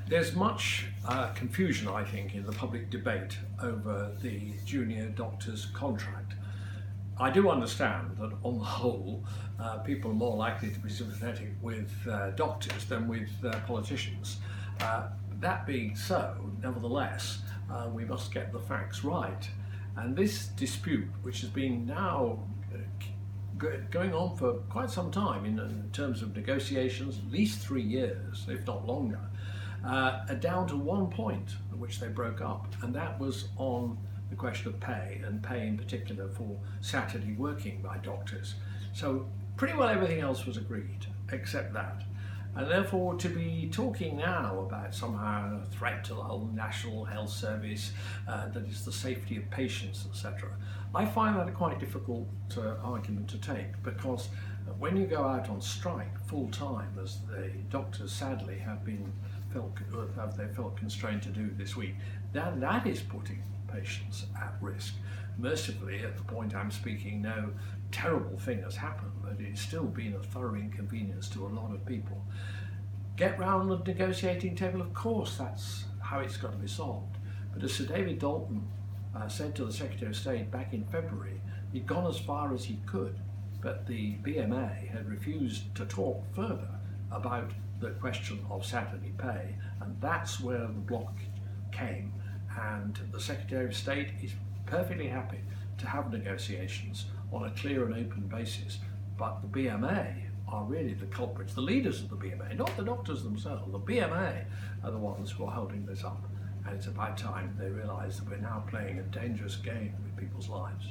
There's much confusion, I think, in the public debate over the junior doctor's contract. I do understand that on the whole, people are more likely to be sympathetic with doctors than with politicians. That being so, nevertheless, we must get the facts right. And this dispute, which has been now going on for quite some time in terms of negotiations, at least 3 years, if not longer, down to one point at which they broke up, and that was on the question of pay, and pay in particular for Saturday working by doctors. So pretty well everything else was agreed except that. And therefore, to be talking now about somehow a threat to the whole National Health Service, that is the safety of patients, etc., I find that a quite difficult argument to take, because when you go out on strike full time, as the doctors sadly have felt constrained to do this week, then that is putting patients at risk. Mercifully, at the point I'm speaking, no terrible thing has happened, but it's still been a thorough inconvenience to a lot of people. Get round the negotiating table, of course, that's how it's got to be solved. But as Sir David Dalton said to the Secretary of State back in February, he'd gone as far as he could, but the BMA had refused to talk further about the question of Saturday pay, and that's where the block came. And the Secretary of State is perfectly happy to have negotiations on a clear and open basis, but the BMA are really the culprits. The leaders of the BMA, not the doctors themselves, the BMA are the ones who are holding this up, and it's about time they realise that we're now playing a dangerous game with people's lives.